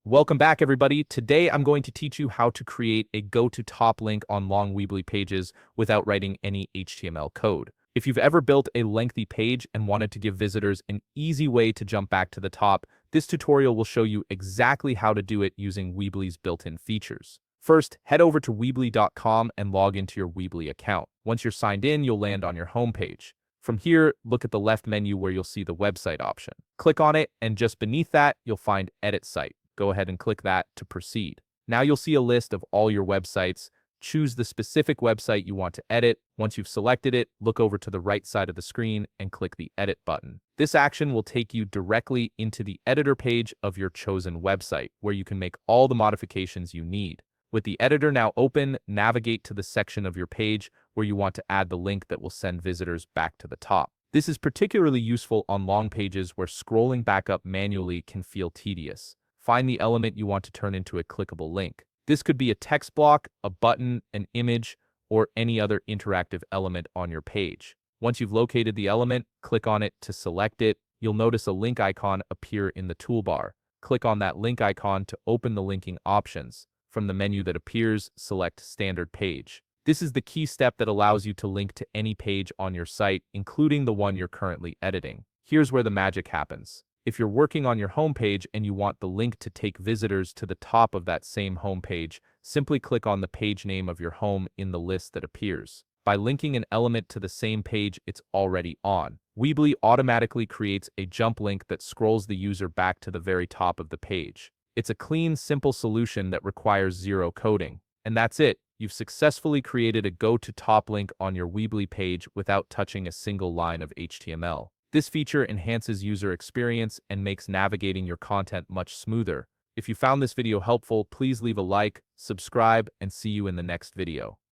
Welcome back, everybody. Today, I'm going to teach you how to create a go-to-top link on long Weebly pages without writing any HTML code. If you've ever built a lengthy page and wanted to give visitors an easy way to jump back to the top, this tutorial will show you exactly how to do it using Weebly's built-in features. First, head over to Weebly.com and log into your Weebly account. Once you're signed in, you'll land on your homepage. From here, look at the left menu where you'll see the website option. Click on it, and just beneath that, you'll find Edit Site. Go ahead and click that to proceed. Now you'll see a list of all your websites. Choose the specific website you want to edit. Once you've selected it, look over to the right side of the screen and click the Edit button. This action will take you directly into the editor page of your chosen website, where you can make all the modifications you need. With the editor now open, navigate to the section of your page where you want to add the link that will send visitors back to the top. This is particularly useful on long pages where scrolling back up manually can feel tedious. Find the element you want to turn into a clickable link. This could be a text block, a button, an image, or any other interactive element on your page. Once you've located the element, click on it to select it. You'll notice a link icon appear in the toolbar. Click on that link icon to open the linking options. From the menu that appears, select Standard Page. This is the key step that allows you to link to any page on your site, including the one you're currently editing. Here's where the magic happens. If you're working on your homepage and you want the link to take visitors to the top of that same homepage, simply click on the page name of your home in the list that appears. By linking an element to the same page it's already on, Weebly automatically creates a jump link that scrolls the user back to the very top of the page. It's a clean, simple solution that requires zero coding. And that's it. You've successfully created a go-to-top link on your Weebly page without touching a single line of HTML. This feature enhances user experience and makes navigating your content much smoother. If you found this video helpful, please leave a like, subscribe, and see you in the next video.